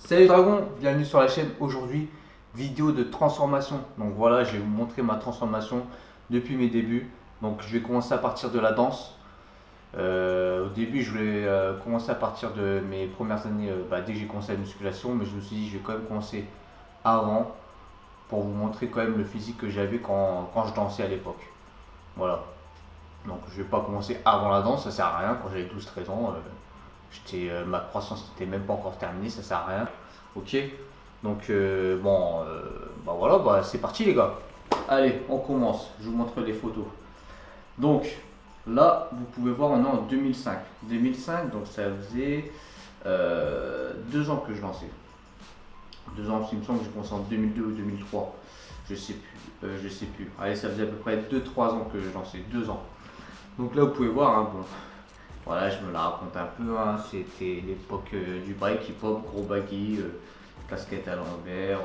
Salut Dragon, bienvenue sur la chaîne. Aujourd'hui, vidéo de transformation. Donc voilà, je vais vous montrer ma transformation depuis mes débuts. Donc je vais commencer à partir de la danse. Au début, je voulais commencer à partir de mes premières années, dès que j'ai commencé la musculation, mais je me suis dit, je vais quand même commencer avant pour vous montrer quand même le physique que j'avais quand je dansais à l'époque. Voilà. Donc je vais pas commencer avant la danse, ça sert à rien. Quand j'avais 12 13 ans, ma croissance n'était même pas encore terminée, ça sert à rien. Ok. Donc voilà, c'est parti les gars. Allez, on commence. Je vous montre les photos. Donc là, vous pouvez voir, on est en 2005. 2005, donc ça faisait 2 ans que je lançais. 2 ans, il me semble que j'ai commencé en 2002 ou 2003. Je sais plus. Je sais plus. Allez, ça faisait à peu près 2 3 ans que je lançais. 2 ans. Donc là, vous pouvez voir, hein, bon, voilà, je me la raconte un peu, hein. C'était l'époque du break hip-hop, gros baggy, casquette à l'envers,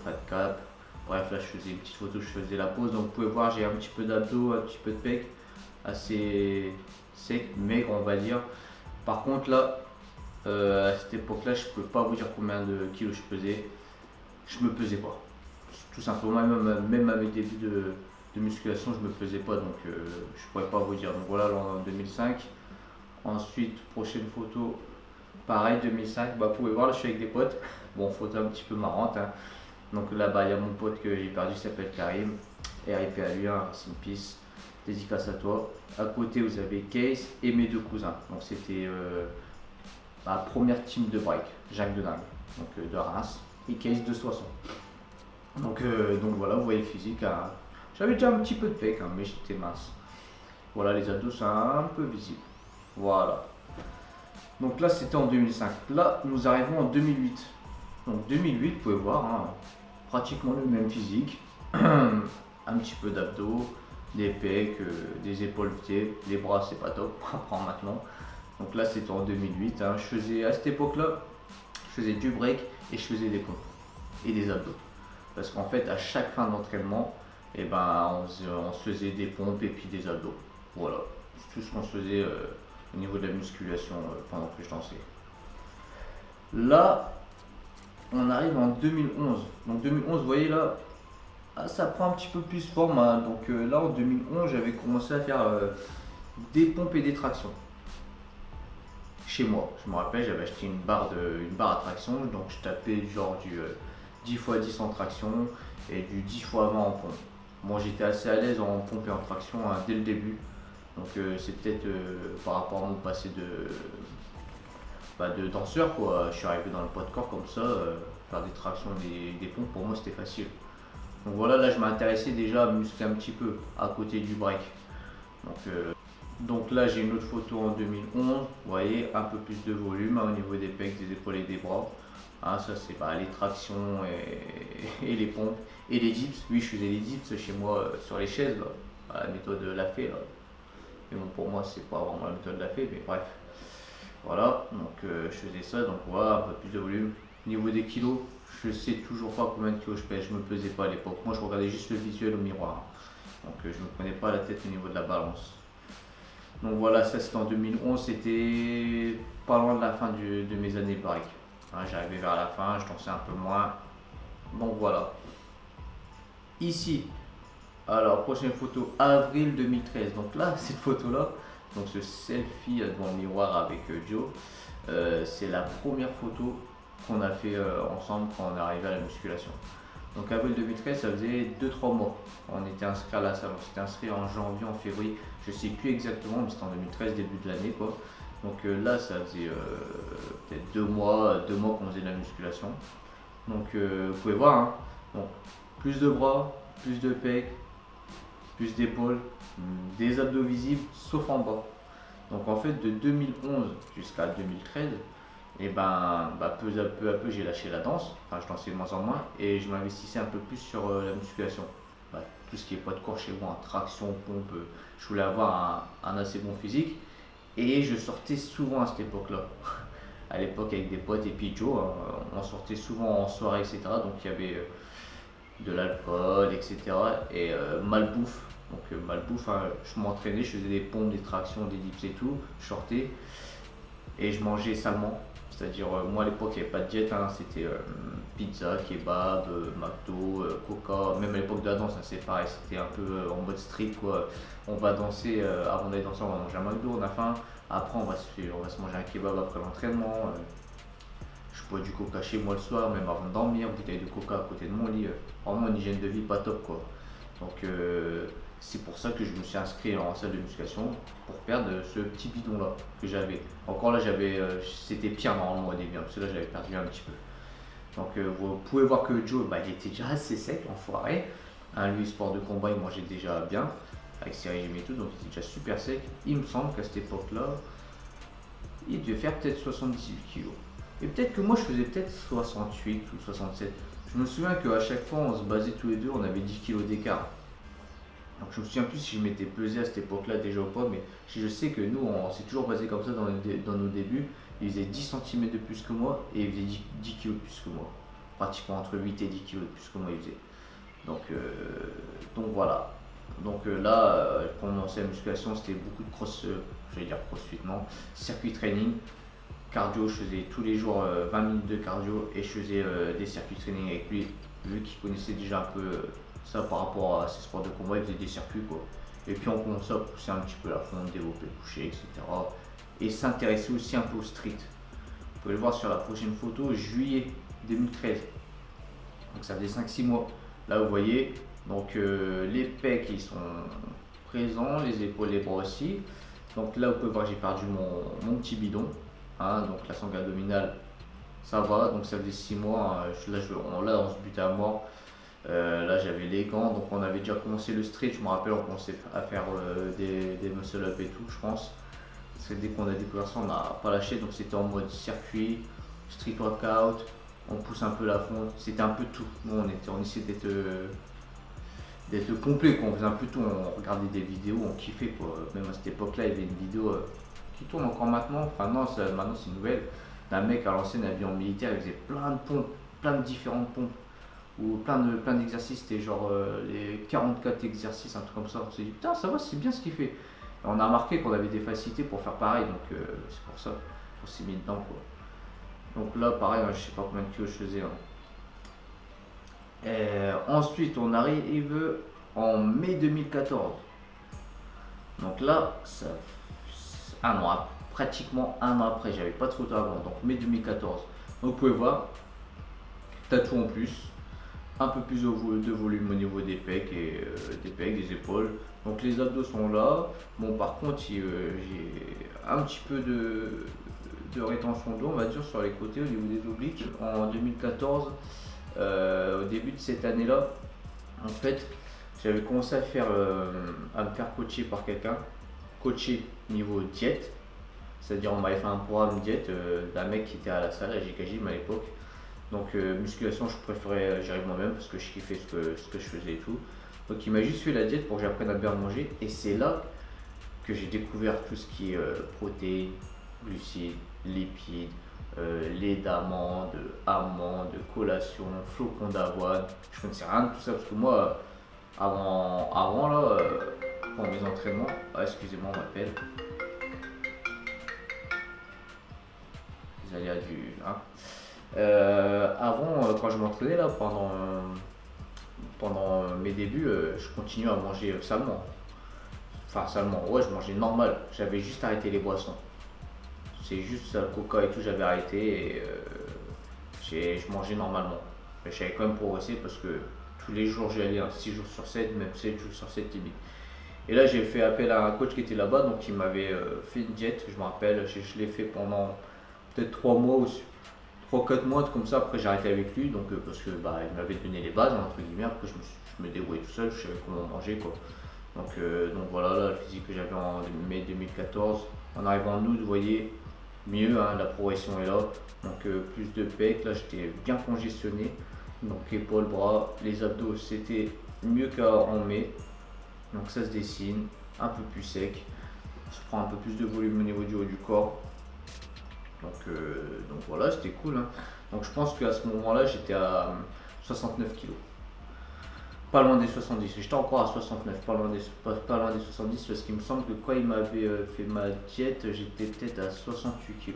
fat cap. Bref, là je faisais une petite photo, je faisais la pose. Donc vous pouvez voir, j'ai un petit peu d'abdos, un petit peu de pec, assez sec, maigre on va dire. Par contre là, à cette époque-là, je peux pas vous dire combien de kilos je pesais. Je me pesais pas. Tout simplement, même à mes débuts de musculation, je me pesais pas, donc je pourrais pas vous dire. Donc voilà, là, en 2005. Ensuite, prochaine photo, pareil 2005, vous pouvez voir là je suis avec des potes. Bon, photo un petit peu marrante, hein. Donc là-bas il y a mon pote que j'ai perdu qui s'appelle Karim. RIP à lui, hein, rest in peace, dédicace à toi. À côté vous avez Case et mes 2 cousins. Donc c'était ma première team de break, Jacques de Dingue, donc de Reims, et Case de Soissons. Donc voilà, vous voyez le physique, hein. J'avais déjà un petit peu de pec, hein, mais j'étais mince. Voilà, les abdos sont un peu visibles. Voilà. Donc là, c'était en 2005. Là, nous arrivons en 2008. Donc 2008, vous pouvez voir, hein, pratiquement le même physique. Un petit peu d'abdos, des pecs, des épaules levées. Les bras, c'est pas top, on apprend maintenant. Donc là, c'était en 2008. Hein. À cette époque-là, je faisais du break et je faisais des pompes et des abdos. Parce qu'en fait, à chaque fin d'entraînement, on se faisait des pompes et puis des abdos. Voilà, c'est tout ce qu'on se faisait au niveau de la musculation pendant que je dansais. Là, on arrive en 2011. Donc 2011, vous voyez là, ça prend un petit peu plus forme, hein. Donc là, en 2011, j'avais commencé à faire des pompes et des tractions. Chez moi, je me rappelle, j'avais acheté une barre à traction. Donc je tapais du genre du 10 x 10 en traction et du 10 x 20 en pompe. Moi, j'étais assez à l'aise en pompe et en traction, hein, dès le début. Donc c'est peut-être par rapport à mon passé de danseur, quoi. Je suis arrivé dans le poids de corps comme ça, faire des tractions, des pompes, pour moi c'était facile. Donc voilà, là je m'intéressais déjà à muscler un petit peu à côté du break. Donc là j'ai une autre photo en 2011, vous voyez, un peu plus de volume, hein, au niveau des pecs, des épaules et des bras. Hein, ça c'est les tractions et les pompes et les dips. Oui, je faisais les dips chez moi sur les chaises, là, à la méthode Lafay là. Mais bon, pour moi c'est pas vraiment la méthode Lafay, mais bref. Voilà, donc je faisais ça, donc voilà, un peu plus de volume. Niveau des kilos, je sais toujours pas combien de kilos je pèse, je me pesais pas à l'époque. Moi je regardais juste le visuel au miroir. Donc je me prenais pas la tête au niveau de la balance. Donc voilà, ça c'était en 2011, c'était pas loin de la fin de mes années break. Hein, j'arrivais vers la fin, je dansais un peu moins. Donc voilà. Ici, alors prochaine photo, avril 2013. Donc là, cette photo-là, donc ce selfie devant le miroir avec Joe, c'est la première photo qu'on a fait ensemble quand on est arrivé à la musculation. Donc avril 2013, ça faisait 2 3 mois. On était inscrit à la salle, on s'était inscrit en janvier, en février, je sais plus exactement, mais c'était en 2013, début de l'année quoi. Donc là, ça faisait peut-être 2 mois qu'on faisait de la musculation. Donc vous pouvez voir, hein. Donc, plus de bras, plus de pecs, plus d'épaules, des abdos visibles, sauf en bas. Donc en fait, de 2011 jusqu'à 2013, peu à peu, j'ai lâché la danse. Enfin, je dansais de moins en moins et je m'investissais un peu plus sur la musculation. Tout ce qui est poids de corps chez moi, traction, pompe, je voulais avoir un assez bon physique et je sortais souvent à cette époque-là. À l'époque avec des potes et puis Joe, hein, on sortait souvent en soirée, etc. Donc il y avait de l'alcool, etc. Et malbouffe. Donc malbouffe, hein, je m'entraînais, je faisais des pompes, des tractions, des dips et tout, je sortais et je mangeais salement. C'est-à-dire, moi à l'époque, il n'y avait pas de diète, hein, c'était pizza, kebab, McDo, Coca, même à l'époque de la danse, hein, c'est pareil, c'était un peu en mode street quoi. On va danser, avant d'aller danser, on va manger un McDo, on a faim. Après, on va se manger un kebab après l'entraînement. Je bois du coca chez moi le soir, même avant de dormir, bouteille de coca à côté de mon lit. Vraiment une hygiène de vie pas top quoi. Donc c'est pour ça que je me suis inscrit en salle de musculation pour perdre ce petit bidon là que j'avais. Encore là c'était pire normalement au début, hein, parce que là j'avais perdu un petit peu. Donc vous pouvez voir que Joe bah, il était déjà assez sec, enfoiré. Hein, lui sport de combat il mangeait déjà bien avec ses régimes et tout, donc il était déjà super sec. Il me semble qu'à cette époque là il devait faire peut-être 78 kilos. Et peut-être que moi je faisais peut-être 68 ou 67. Je me souviens qu'à chaque fois on se basait tous les deux, on avait 10 kilos d'écart. Donc je me souviens plus si je m'étais pesé à cette époque-là déjà ou pas, mais je sais que nous on s'est toujours basé comme ça dans nos débuts. Il faisait 10 cm de plus que moi et il faisait 10 kilos de plus que moi. Pratiquement entre 8 et 10 kilos de plus que moi il faisait. Donc voilà. Donc là, quand on lançait la musculation, c'était beaucoup de j'allais dire crossfit, non, circuit training, cardio, je faisais tous les jours 20 minutes de cardio et je faisais des circuits training avec lui, vu qu'il connaissait déjà un peu ça par rapport à ses sports de combat, il faisait des circuits quoi. Et puis on commençait à pousser un petit peu la fonte, développer le coucher, etc. Et s'intéresser aussi un peu au street. Vous pouvez le voir sur la prochaine photo, juillet 2013. Donc ça faisait 5-6 mois. Là vous voyez, donc les pecs ils sont présents, les épaules, les bras aussi. Donc là vous pouvez voir que j'ai perdu mon petit bidon. Hein, donc la sangle abdominale ça va, donc ça faisait 6 mois. Hein, là on se butait à mort. Là j'avais les gants, donc on avait déjà commencé le street, je me rappelle on commençait à faire des muscle up et tout je pense. Parce que dès qu'on a découvert ça on n'a pas lâché, donc c'était en mode circuit, street workout, on pousse un peu la fonte, c'était un peu tout. Nous on essayait d'être complet quoi. On faisait un peu tout, on regardait des vidéos, on kiffait quoi. Même à cette époque là il y avait une vidéo qui tourne encore maintenant, enfin non maintenant c'est une nouvelle, d'un mec à l'ancienne habillé en militaire, il faisait plein de pompes, plein de différentes pompes ou plein d'exercices, c'était genre les 44 exercices, un truc comme ça. On s'est dit putain ça va, c'est bien ce qu'il fait. Et on a remarqué qu'on avait des facilités pour faire pareil, donc c'est pour ça qu'on s'est mis dedans quoi. Donc là pareil, hein, je sais pas combien de kilos je faisais. Hein. Ensuite on arrive en mai 2014. Donc là, pratiquement un an après, j'avais pas de photo avant, donc mai 2014. Donc vous pouvez voir, tatou en plus, un peu plus de volume au niveau des pecs et des épaules. Donc les abdos sont là. Bon par contre j'ai un petit peu de rétention d'eau on va dire sur les côtés au niveau des obliques. En 2014, au début de cette année là, en fait j'avais commencé à me faire coacher par quelqu'un, coacher niveau diète, c'est-à-dire on m'avait fait un programme diète d'un mec qui était à la salle à JK à l'époque. Donc musculation je préférais gérer moi-même parce que je kiffais ce que je faisais et tout. Donc il m'a juste fait la diète pour que j'apprenne à bien manger et c'est là que j'ai découvert tout ce qui est protéines, glucides, lipides, lait d'amande, amandes, collation, flocons d'avoine. Je connaissais rien de tout ça parce que moi avant là, pour mes entraînements, excusez-moi on m'appelle. Les aléas du... Hein. Avant, quand je m'entraînais là, pendant mes débuts, je continuais à manger salement. Enfin salement, ouais, je mangeais normal. J'avais juste arrêté les boissons. C'est juste ça, le coca et tout, j'avais arrêté et je mangeais normalement. Mais j'avais quand même progressé parce que tous les jours j'y allais, hein, 6 jours sur 7, même 7 jours sur 7 limite. Et là j'ai fait appel à un coach qui était là-bas, donc il m'avait fait une diète, je me rappelle, je l'ai fait pendant peut-être 3 mois aussi. 3-4 mois comme ça, après j'ai arrêté avec lui, donc parce que il m'avait donné les bases, entre guillemets, après je me débrouillais tout seul, je savais comment manger quoi. Donc voilà, là, le physique que j'avais en mai 2014, en arrivant en août, vous voyez, mieux, hein, la progression est là, donc plus de pecs, là j'étais bien congestionné, donc épaules, bras, les abdos c'était mieux qu'en mai, donc ça se dessine, un peu plus sec, je prends un peu plus de volume au niveau du haut du corps. Donc voilà, c'était cool. Hein. Donc je pense qu'à ce moment-là, j'étais à 69 kg. Pas loin des 70. J'étais encore à 69, pas loin des 70 parce qu'il me semble que quand il m'avait fait ma diète, j'étais peut-être à 68 kg.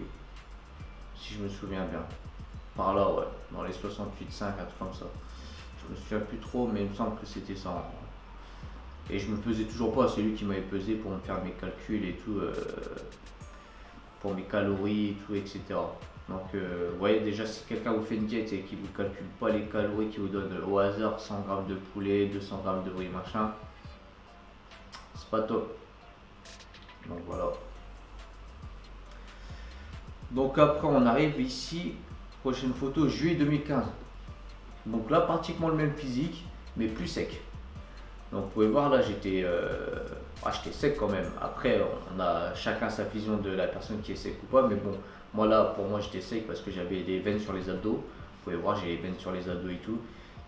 si je me souviens bien. Par là, ouais, dans les 68,5, un truc comme ça. Je me souviens plus trop, mais il me semble que c'était ça, hein. Et je me pesais toujours pas, c'est lui qui m'avait pesé pour me faire mes calculs et tout, pour mes calories et tout, etc. Donc, vous voyez, déjà, si quelqu'un vous fait une diète et qui vous calcule pas les calories, qui vous donne au hasard 100 grammes de poulet, 200 grammes de riz, machin, c'est pas top. Donc, voilà. Donc, après, on arrive ici, prochaine photo, juillet 2015. Donc là, pratiquement le même physique, mais plus sec. Donc vous pouvez voir là, j'étais sec quand même. Après, on a chacun sa vision de la personne qui est sec ou pas. Mais bon, moi là, pour moi, j'étais sec parce que j'avais des veines sur les abdos. Vous pouvez voir, j'ai les veines sur les abdos et tout.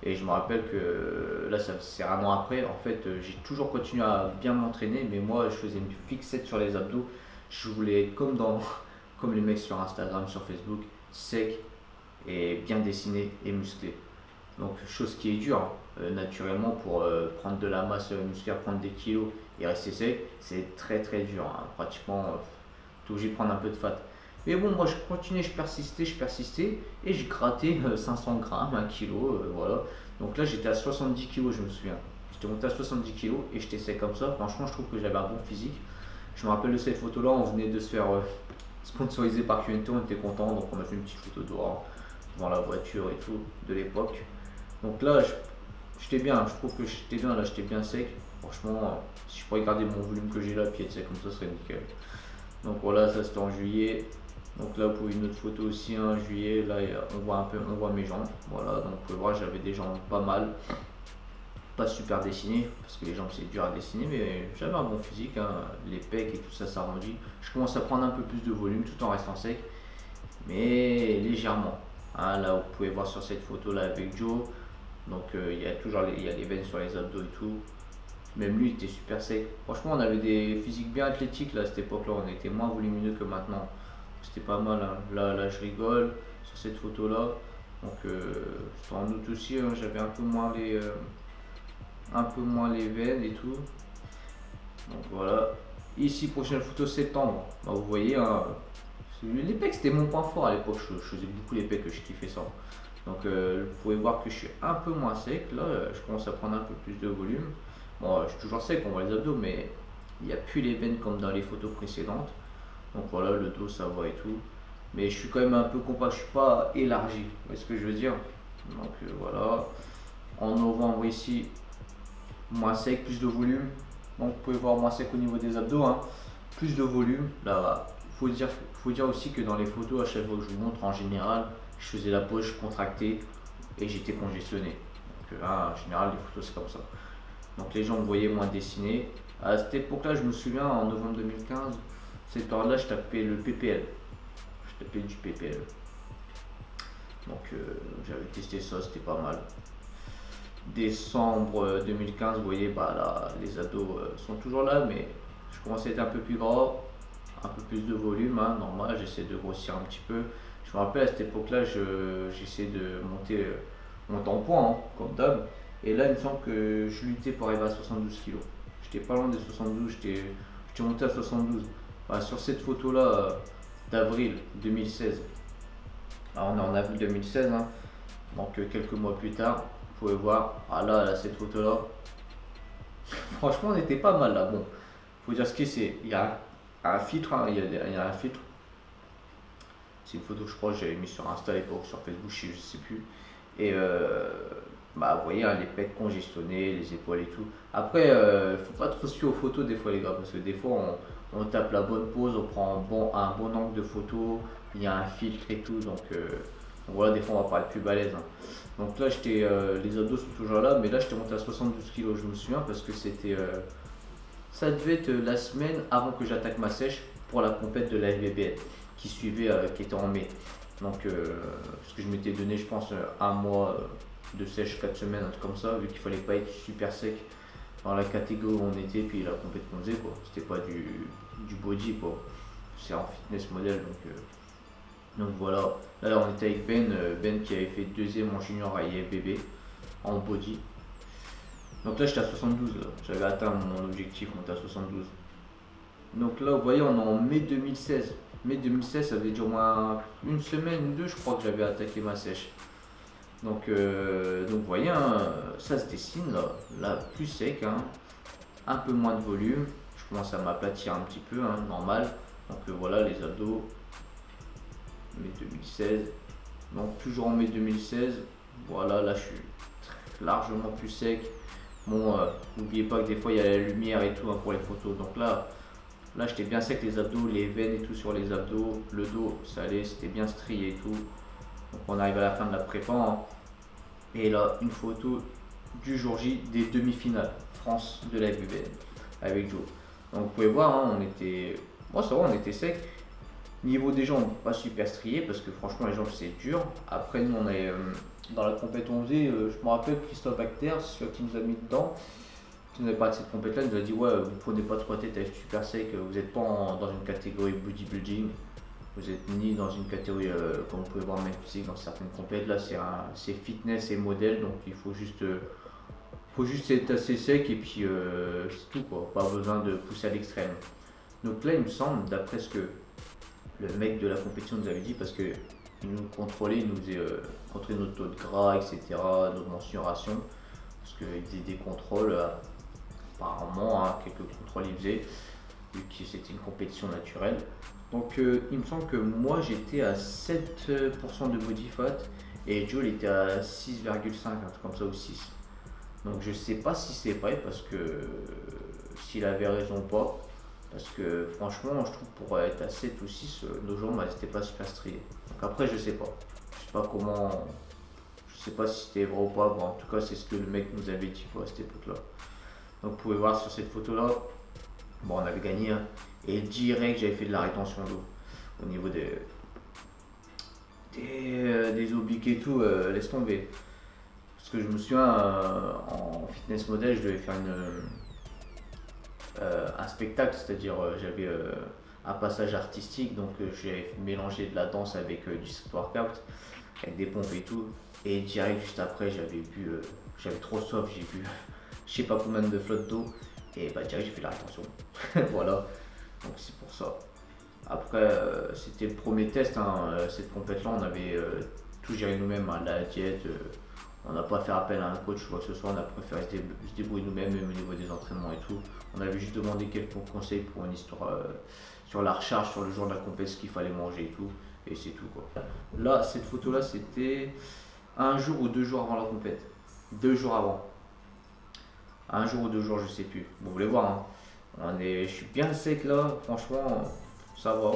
Et je me rappelle que là, c'est un an après. En fait, j'ai toujours continué à bien m'entraîner. Mais moi, je faisais une fixette sur les abdos. Je voulais être comme les mecs sur Instagram, sur Facebook, sec et bien dessiné et musclé. Donc, chose qui est dure, hein. Naturellement, pour prendre de la masse musculaire, prendre des kilos et rester sec, c'est très très dur, hein. Pratiquement, t'es obligé de prendre un peu de fat. Mais bon, moi je continuais, je persistais et j'ai gratté 500 grammes, 1 kilo, voilà. Donc là, j'étais à 70 kilos, je me souviens. J'étais monté à 70 kilos et j'étais sec comme ça. Franchement, je trouve que j'avais un bon physique. Je me rappelle de cette photo-là, on venait de se faire sponsoriser par QNT, on était content, donc on a fait une petite photo dehors, devant la voiture et tout, de l'époque. Donc là, j'étais bien, je trouve que j'étais bien, là j'étais bien sec. Franchement, si je pourrais garder mon volume que j'ai là, puis être sec comme ça, ce serait nickel. Donc voilà, ça c'était en juillet. Donc là, pour une autre photo aussi, en juillet, là on voit un peu, on voit mes jambes. Voilà, donc vous pouvez voir, j'avais des jambes pas mal. Pas super dessinées, parce que les jambes c'est dur à dessiner, mais j'avais un bon physique, hein. Les pecs et tout ça, ça rendit. Je commence à prendre un peu plus de volume tout en restant sec, mais légèrement. Hein, là, vous pouvez voir sur cette photo là avec Joe. Donc il y a toujours il y a les veines sur les abdos et tout. Même lui il était super sec. Franchement on avait des physiques bien athlétiques là à cette époque là, on était moins volumineux que maintenant. C'était pas mal, hein. Là je rigole sur cette photo là. Donc c'était en août aussi, hein, j'avais un peu moins les veines et tout. Donc voilà. Ici prochaine photo septembre. Bah, vous voyez, hein, les pecs c'était mon point fort à l'époque, je faisais beaucoup les pecs, je kiffais ça. Donc vous pouvez voir que je suis un peu moins sec, là je commence à prendre un peu plus de volume. Bon, je suis toujours sec, on voit les abdos, mais il n'y a plus les veines comme dans les photos précédentes. Donc voilà, le dos ça va et tout. Mais je suis quand même un peu compact, je suis pas élargi, vous voyez ce que je veux dire. Donc voilà. En novembre ici, moins sec, plus de volume. Donc vous pouvez voir moins sec au niveau des abdos, hein. Plus de volume. Là, faut dire aussi que dans les photos, à chaque fois que je vous montre, en général, je faisais la pause, je contractais et j'étais congestionné. Donc en général, les photos c'est comme ça. Donc les gens me voyaient moins dessiné. À cette époque-là, je me souviens, en novembre 2015, cette période-là, je tapais le PPL. Je tapais du PPL. Donc j'avais testé ça, c'était pas mal. Décembre 2015, vous voyez, bah là, les ados sont toujours là, mais je commençais à être un peu plus gras, un peu plus de volume, hein, normal, j'essaie de grossir un petit peu. Je me rappelle à cette époque-là, j'essayais de monter mon poids, hein, comme d'hab. Et là, il me semble que je luttais pour arriver à 72 kg. J'étais pas loin des 72, j'étais monté à 72. Bah, sur cette photo-là d'avril 2016, alors on est en avril 2016, hein, donc quelques mois plus tard, vous pouvez voir, ah là cette photo-là, franchement, on était pas mal là. Bon, faut dire ce que c'est. Il y a un filtre, hein, il y a un filtre. C'est une photo que je crois que j'avais mis sur Insta à l'époque, sur Facebook, je sais plus. Et bah, vous voyez, hein, les pecs congestionnés, les épaules et tout. Après, faut pas trop se fier aux photos des fois, les gars, parce que des fois, on tape la bonne pose, on prend un bon angle de photo, il y a un filtre et tout. Donc voilà, des fois, on va pas être plus balèze, hein. Donc là, les abdos sont toujours là, mais là, j'étais monté à 72 kg, je me souviens, parce que ça devait être la semaine avant que j'attaque ma sèche pour la compète de la LBBL qui suivait, qui était en mai. Donc, parce que je m'étais donné, je pense, un mois de sèche, 4 semaines, un truc comme ça, vu qu'il fallait pas être super sec dans la catégorie où on était, puis la compète qu'on faisait, quoi. C'était pas du body, quoi. C'est en fitness modèle, donc voilà. Là, on était avec Ben qui avait fait deuxième en junior à IFBB en body. Donc là, j'étais à 72, là. J'avais atteint mon objectif, monter à 72. Donc là, vous voyez, on est en mai 2016. mai 2016, ça faisait déjà au moins une semaine ou deux, je crois que j'avais attaqué ma sèche. Donc vous voyez, hein, ça se dessine là plus sec, hein, un peu moins de volume. Je commence à m'aplatir un petit peu, hein, normal. Donc voilà les abdos, mai 2016. Donc toujours en mai 2016, voilà, là je suis largement plus sec. Bon, n'oubliez pas que des fois il y a la lumière et tout, hein, pour les photos. Donc là j'étais bien sec, les abdos, les veines et tout sur les abdos, le dos ça allait, c'était bien strié et tout. Donc on arrive à la fin de la prépa, hein. Et là une photo du jour J des demi-finales France de la FBBN avec Joe. Donc vous pouvez voir, hein, on était, moi ça va, on était sec. Niveau des jambes, pas super strié parce que franchement les jambes c'est dur. Après nous on est dans la compète on faisait, je me rappelle Christophe Acter, c'est celui qui nous a mis dedans, qui nous avait parlé de cette compète là, il nous a dit ouais vous prenez pas trop la tête avec super sec, vous n'êtes pas dans une catégorie bodybuilding, vous êtes ni dans une catégorie comme vous pouvez voir même physique dans certaines compètes, là c'est fitness et modèle, donc il faut juste être assez sec et puis c'est tout quoi, pas besoin de pousser à l'extrême. Donc là il me semble, d'après ce que le mec de la compétition nous avait dit, parce qu'il nous contrôlait, il nous faisait contrôler notre taux de gras, etc., notre mensuration, parce qu'il faisait des contrôles, apparemment, hein, quelques contrôles il faisait, vu que c'était une compétition naturelle. Donc il me semble que moi j'étais à 7% de body fat et Joe il était à 6,5, un truc comme ça, ou 6. Donc je sais pas si c'est vrai, parce que s'il avait raison ou pas. Parce que franchement, je trouve pour être à 7 ou 6, nos jambes elles n'étaient pas super striées. Donc après, je sais pas. Je sais pas comment. Je sais pas si c'était vrai ou pas. Bon, en tout cas, c'est ce que le mec nous avait dit quoi, à cette époque-là. Donc vous pouvez voir sur cette photo-là, bon, on avait gagné, hein, et direct, j'avais fait de la rétention d'eau au niveau des obliques et tout, laisse tomber. Parce que je me souviens, en fitness model, je devais faire un spectacle, c'est-à-dire j'avais un passage artistique, donc j'ai mélangé de la danse avec du street workout, avec des pompes et tout. Et direct, juste après, j'avais trop soif, j'ai bu je sais pas combien de flottes d'eau, et bah direct, j'ai fait la rétention. Voilà, donc c'est pour ça. Après, c'était le premier test, hein, cette compète-là, on avait tout géré nous-mêmes, hein, la diète. On n'a pas fait appel à un coach ou quoi que ce soit, on a préféré se débrouiller nous-mêmes, même au niveau des entraînements et tout. On avait juste demandé quelques conseils pour une histoire sur la recharge, sur le jour de la compète, ce qu'il fallait manger et tout. Et c'est tout quoi. Là, cette photo-là, c'était un jour ou 2 jours avant la compète. 2 jours avant. Un jour ou 2 jours, je sais plus. Bon, vous voulez voir, hein. Je suis bien sec là, franchement, ça va.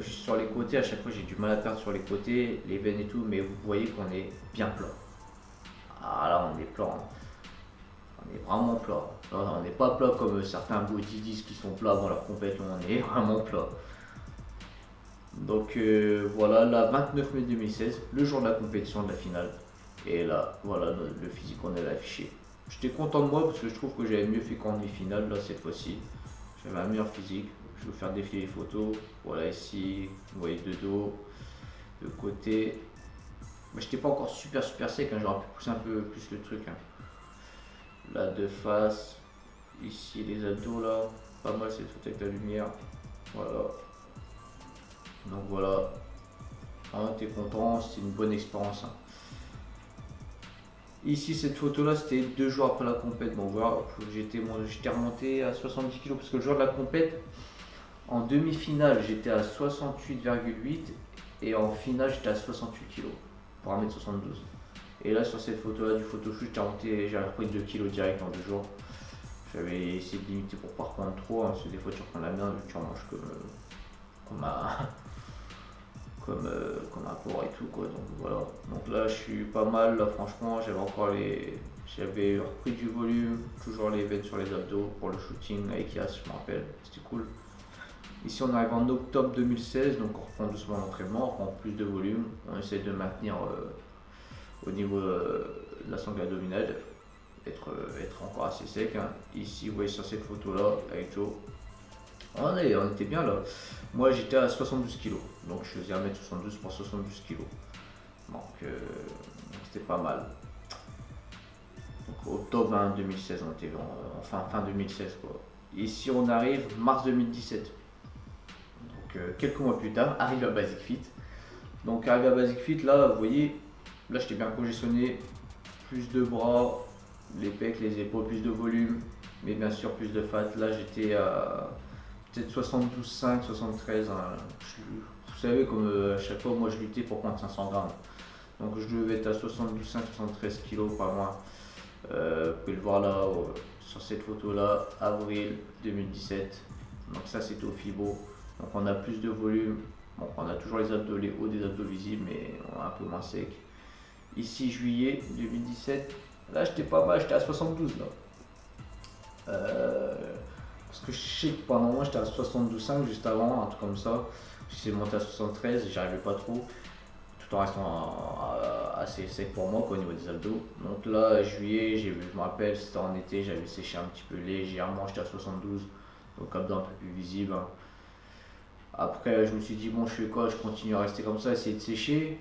Juste sur les côtés, à chaque fois j'ai du mal à perdre sur les côtés, les veines et tout, mais vous voyez qu'on est bien plat. Ah là on est plat, hein. On est vraiment plat. Là, on n'est pas plat comme certains bodybuilders qui sont plats avant leur compétition, on est vraiment plat. Donc voilà, là 29 mai 2016, le jour de la compétition de la finale. Et là, voilà le physique qu'on avait affiché. J'étais content de moi parce que je trouve que j'avais mieux fait qu'en demi-finale, là cette fois-ci. J'avais un meilleur physique. Je vais vous faire défiler les photos. Voilà, ici, vous voyez de dos, de côté. Mais j'étais pas encore super sec, hein, j'aurais pu pousser un peu plus le truc, hein. Là de face, ici les abdos là, pas mal cette photo avec la lumière. Voilà. Donc voilà. Ah, t'es content, c'était une bonne expérience, hein. Ici cette photo là c'était 2 jours après la compète. Bon voilà, j'étais remonté à 70 kg parce que le jour de la compète, en demi-finale j'étais à 68,8 et en finale j'étais à 68 kg pour 1m72. Et là sur cette photo là du photoshoot j'ai repris 2 kg direct en 2 jours. J'avais essayé de limiter pour pas reprendre trop, hein, parce que des fois tu reprends la merde et tu en manges comme un porc et tout quoi, donc voilà. Donc là je suis pas mal là, franchement j'avais repris du volume, toujours les veines sur les abdos pour le shooting avec Yas, je me rappelle, c'était cool. Ici on arrive en octobre 2016, donc on reprend doucement l'entraînement, on reprend plus de volume, on essaie de maintenir au niveau de la sangle abdominale, être encore assez sec, hein. Ici vous voyez sur cette photo là avec Joe, on était bien là. Moi j'étais à 72 kg, donc je faisais 1m72 pour 72 kg. Donc c'était pas mal. Donc octobre 2016, on était fin 2016 quoi. Ici on arrive mars 2017. Donc quelques mois plus tard, arrive à Basic Fit. Donc arrivé à Basic Fit, là, vous voyez, là j'étais bien congestionné, plus de bras, les pecs, les épaules, plus de volume, mais bien sûr plus de fat. Là j'étais à peut-être 72,5, 73. Hein. Vous savez, comme à chaque fois, moi je luttais pour prendre 500 grammes. Donc je devais être à 72,5, 73 kg par mois. Vous pouvez le voir là, sur cette photo là, avril 2017. Donc ça c'était au FIBO. Donc on a plus de volume. Bon, on a toujours les abdos, les hauts des abdos visibles, mais on est un peu moins sec. Ici juillet 2017. Là j'étais pas mal, j'étais à 72 là. Parce que je sais que pendant moi j'étais à 72,5 juste avant, un truc comme ça. J'essayais de monter à 73, j'y arrivais pas trop. Tout en restant assez sec pour moi quoi, au niveau des abdos. Donc là, juillet, je me rappelle, c'était en été, j'avais séché un petit peu légèrement, j'étais à 72, donc abdos un peu plus visible. Hein. Après, je me suis dit, bon, je fais quoi? Je continue à rester comme ça, essayer de sécher,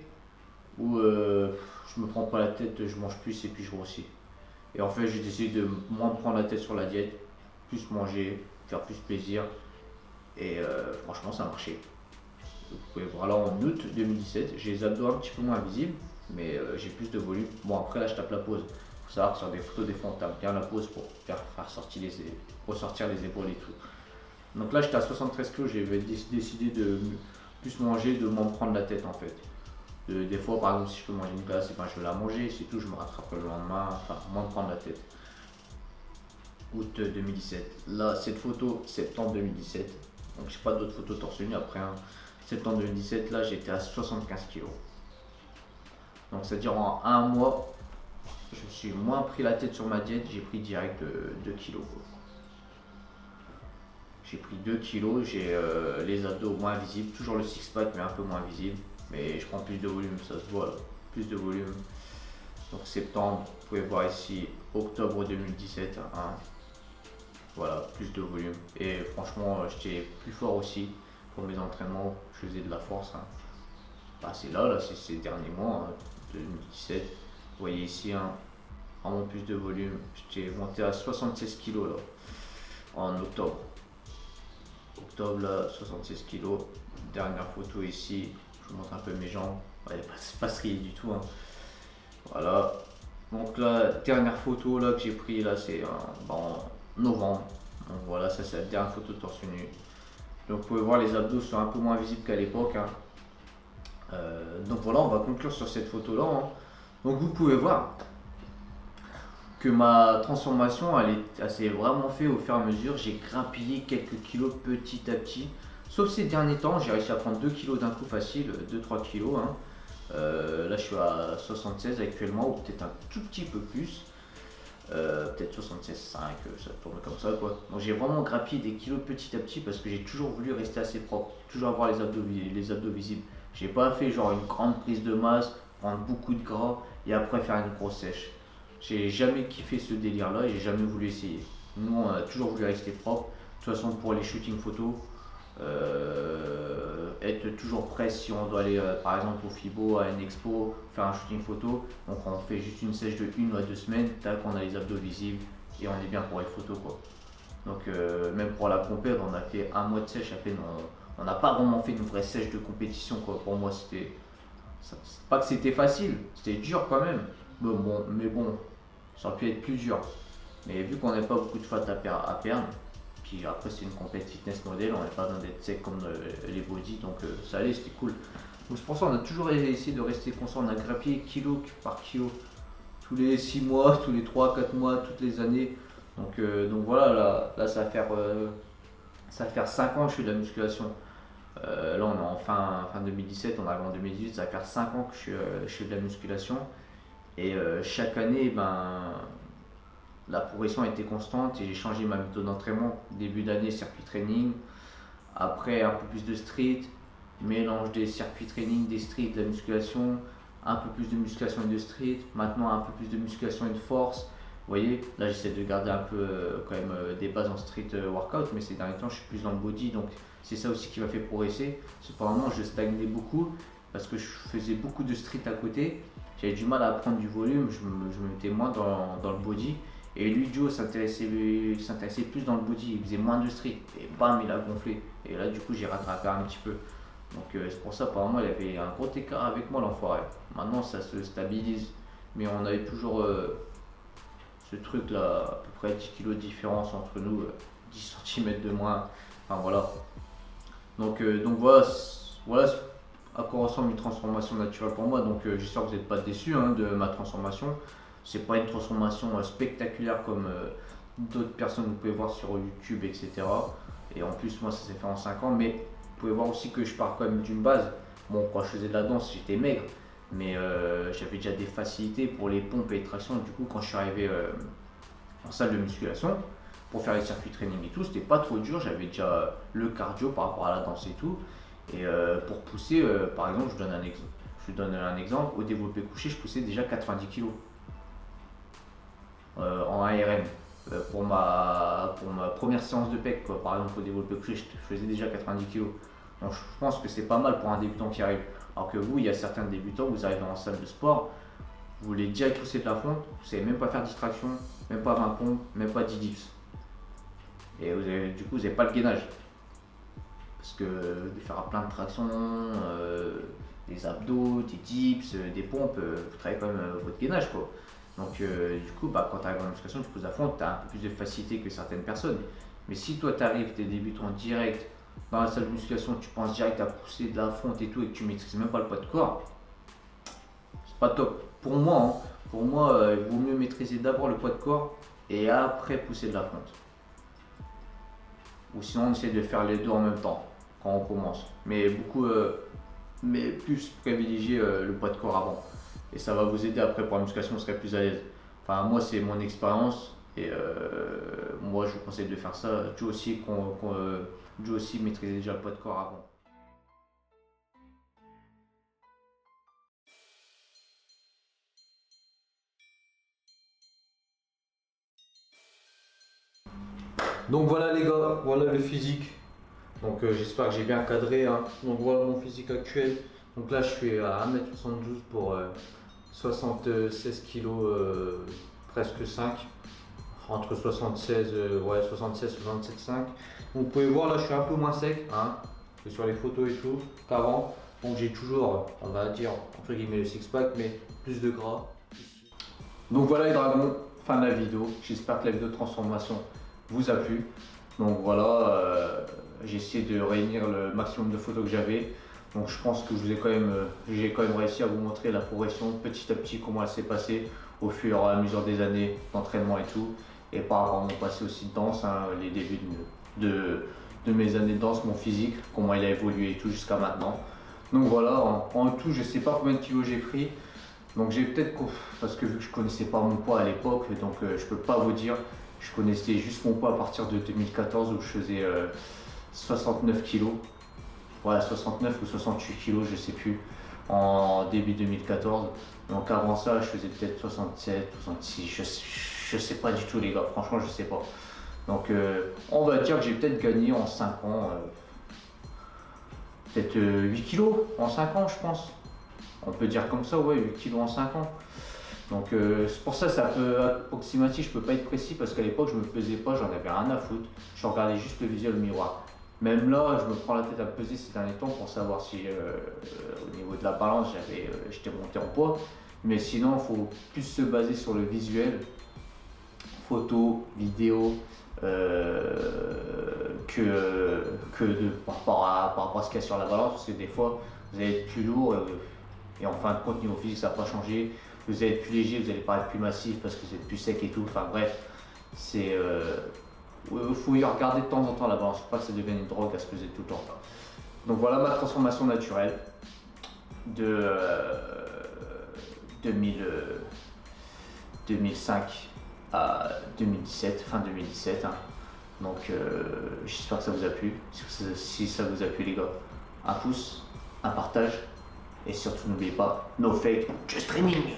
ou je me prends pas la tête, je mange plus et puis je grossis. Et en fait, j'ai décidé de moins me prendre la tête sur la diète, plus manger, faire plus plaisir, et franchement, ça a marché. Vous pouvez voir là en août 2017, j'ai les abdos un petit peu moins visibles, mais j'ai plus de volume. Bon, après là, je tape la pause. Il faut savoir que sur des photos, des fois, on tape bien la pause pour faire ressortir les épaules et tout. Donc là, j'étais à 73 kg, j'ai décidé de plus manger, de moins me prendre la tête en fait. Des fois, par exemple, si je peux manger une glace, et ben, je vais la manger, c'est tout, je me rattraperai le lendemain, enfin, moins me prendre la tête. Août 2017. Là, cette photo, septembre 2017. Donc, j'ai pas d'autres photos torse nu après. Hein. Septembre 2017, là j'étais à 75 kg. Donc c'est-à-dire en un mois, je me suis moins pris la tête sur ma diète, j'ai pris direct 2 kg. J'ai pris 2 kg, j'ai les abdos moins visibles, toujours le six-pack mais un peu moins visible. Mais je prends plus de volume, ça se voit là, plus de volume. Donc septembre, vous pouvez voir ici, octobre 2017, hein. Voilà, plus de volume. Et franchement, j'étais plus fort aussi. Pour mes entraînements, je faisais de la force. Hein. Bah, c'est là, c'est ces derniers mois, hein, 2017. Vous voyez ici, hein, vraiment plus de volume. J'étais monté à 76 kg là, en octobre. Octobre là, 76 kg. Dernière photo ici, je vous montre un peu mes jambes. Ouais, c'est pas strié du tout. Hein. Voilà. Donc la dernière photo là que j'ai pris là, c'est en novembre. Donc voilà, ça c'est la dernière photo de torse nu. Donc vous pouvez voir les abdos sont un peu moins visibles qu'à l'époque. Hein. Donc voilà, on va conclure sur cette photo là. Hein. Donc vous pouvez voir que ma transformation elle s'est vraiment fait au fur et à mesure. J'ai grappillé quelques kilos petit à petit. Sauf ces derniers temps, j'ai réussi à prendre 2 kilos d'un coup facile, 2-3 kilos. Hein. Là je suis à 76 actuellement, ou peut-être un tout petit peu plus. Peut-être 76,5, ça tourne comme ça quoi. Donc j'ai vraiment grappillé des kilos petit à petit parce que j'ai toujours voulu rester assez propre, toujours avoir les abdos visibles. J'ai pas fait genre une grande prise de masse, prendre beaucoup de gras et après faire une grosse sèche. J'ai jamais kiffé ce délire là et j'ai jamais voulu essayer. Nous on a toujours voulu rester propre. De toute façon pour les shootings photos, être toujours prêt si on doit aller par exemple au FIBO, à une expo, faire un shooting photo. Donc on fait juste une sèche de 1 à 2 semaines, tac, on a les abdos visibles et on est bien pour les photos quoi. Donc même pour la compète, on a fait un mois de sèche à peine. On n'a pas vraiment fait une vraie sèche de compétition quoi. Pour moi c'était pas que c'était facile, c'était dur quand même. Mais bon, ça aurait pu être plus dur. Mais vu qu'on n'a pas beaucoup de fat à perdre, puis après c'est une compète fitness modèle, on n'a pas besoin d'être sec comme les body, donc ça allait, c'était cool. Donc c'est pour ça qu'on a toujours essayé de rester constant, on a grappillé kilo par kilo, tous les 6 mois, tous les 3-4 mois, toutes les années. Donc voilà, là ça va faire 5 ans que je fais de la musculation. Là on est en fin 2017, on arrive en 2018, ça va faire 5 ans que je fais de la musculation. Et chaque année, la progression a été constante et j'ai changé ma méthode d'entraînement. Début d'année, circuit training. Après, un peu plus de street. Mélange des circuits training, des street, de la musculation. Un peu plus de musculation et de street. Maintenant, un peu plus de musculation et de force. Vous voyez, là j'essaie de garder un peu quand même des bases en street workout. Mais ces derniers temps, je suis plus dans le body. Donc c'est ça aussi qui m'a fait progresser. Cependant, je stagnais beaucoup parce que je faisais beaucoup de street à côté. J'avais du mal à prendre du volume. Je me mettais moins dans le body. Et lui, Joe, s'intéressait plus dans le body, il faisait moins de street. Et bam, il a gonflé. Et là, du coup, j'ai rattrapé un petit peu. Donc c'est pour ça, apparemment, il avait un gros écart avec moi, l'enfoiré. Maintenant, ça se stabilise. Mais on avait toujours ce truc là, à peu près 10 kilos de différence entre nous, 10 cm de moins. Enfin voilà. Donc voilà, voilà à quoi ressemble une transformation naturelle pour moi. Donc j'espère que vous n'êtes pas déçus hein, de ma transformation. C'est pas une transformation spectaculaire comme d'autres personnes que vous pouvez voir sur YouTube, etc. Et en plus, moi, ça s'est fait en 5 ans. Mais vous pouvez voir aussi que je pars quand même d'une base. Bon, quand je faisais de la danse, j'étais maigre. Mais j'avais déjà des facilités pour les pompes et les tractions. Du coup, quand je suis arrivé en salle de musculation, pour faire les circuits training et tout, c'était pas trop dur. J'avais déjà le cardio par rapport à la danse et tout. Et pour pousser, par exemple, je vous donne un exemple. Au développé couché, je poussais déjà 90 kg en ARM. Pour ma première séance de PEC, quoi. Par exemple, au développé couché, je faisais déjà 90 kg. Donc je pense que c'est pas mal pour un débutant qui arrive. Alors que vous, il y a certains débutants, vous arrivez dans la salle de sport, vous voulez direct pousser de la fonte, vous savez même pas faire 10 tractions, même pas 20 pompes, même pas 10 dips. Et du coup, vous n'avez pas le gainage. Parce que de faire plein de tractions, des abdos, des dips, des pompes, vous travaillez quand même votre gainage, quoi. Donc du coup, quand tu arrives en musculation, tu pousses la fonte, tu as un peu plus de facilité que certaines personnes. Mais si toi tu arrives, tu es débutant direct dans la salle de musculation, tu penses direct à pousser de la fonte et tout et que tu maîtrises même pas le poids de corps, c'est pas top. Pour moi, il vaut mieux maîtriser d'abord le poids de corps et après pousser de la fonte. Ou sinon on essaie de faire les deux en même temps quand on commence. Mais plus privilégier le poids de corps avant. Et ça va vous aider après pour la musculation, vous serez plus à l'aise. Enfin moi c'est mon expérience et moi je vous conseille de faire ça. Joe aussi maîtrisait déjà le poids de corps avant. Donc voilà les gars, voilà le physique. Donc j'espère que j'ai bien cadré. Hein. Donc voilà mon physique actuel. Donc là je suis à 1m72 pour 76 kg, presque 5. Entre 76, 67,5. Donc vous pouvez voir là je suis un peu moins sec hein, que sur les photos et tout qu'avant. Donc j'ai toujours, on va dire, entre guillemets le six-pack, mais plus de gras. Donc voilà les dragons, fin de la vidéo. J'espère que la vidéo de transformation vous a plu. Donc voilà, j'ai essayé de réunir le maximum de photos que j'avais. Donc je pense que j'ai quand même réussi à vous montrer la progression petit à petit, comment elle s'est passée au fur et à mesure des années d'entraînement et tout. Et par rapport à mon passé aussi de danse, hein, les débuts de mes années de danse, mon physique, comment il a évolué et tout jusqu'à maintenant. Donc voilà, en tout, je sais pas combien de kilos j'ai pris. Donc j'ai peut-être, parce que vu que je connaissais pas mon poids à l'époque, donc je peux pas vous dire. Je connaissais juste mon poids à partir de 2014 où je faisais 69 kg. Ouais, 69 ou 68 kg, je sais plus, en début 2014. Donc avant ça, je faisais peut-être 67, 66, je sais pas du tout les gars, franchement je sais pas. Donc on va dire que j'ai peut-être gagné en 5 ans, peut-être 8 kg en 5 ans je pense. On peut dire comme ça, ouais, 8 kg en 5 ans. Donc c'est pour ça c'est un peu approximatif, je peux pas être précis parce qu'à l'époque je me pesais pas, j'en avais rien à foutre. Je regardais juste le visuel au miroir. Même là, je me prends la tête à me peser ces derniers temps pour savoir si au niveau de la balance j'étais monté en poids. Mais sinon, il faut plus se baser sur le visuel, photo, vidéo, par rapport à ce qu'il y a sur la balance. Parce que des fois, vous allez être plus lourd et en fin de compte, niveau physique, ça n'a pas changé. Vous allez être plus léger, vous allez paraître plus massif parce que vous êtes plus sec et tout. Enfin bref, il faut y regarder de temps en temps la balance. Il ne faut pas que ça devienne une drogue à se peser tout le temps. Donc voilà ma transformation naturelle de 2005 à 2017, fin 2017. Hein. Donc j'espère que ça vous a plu. Si ça vous a plu les gars, un pouce, un partage. Et surtout n'oubliez pas, no fake, just streaming.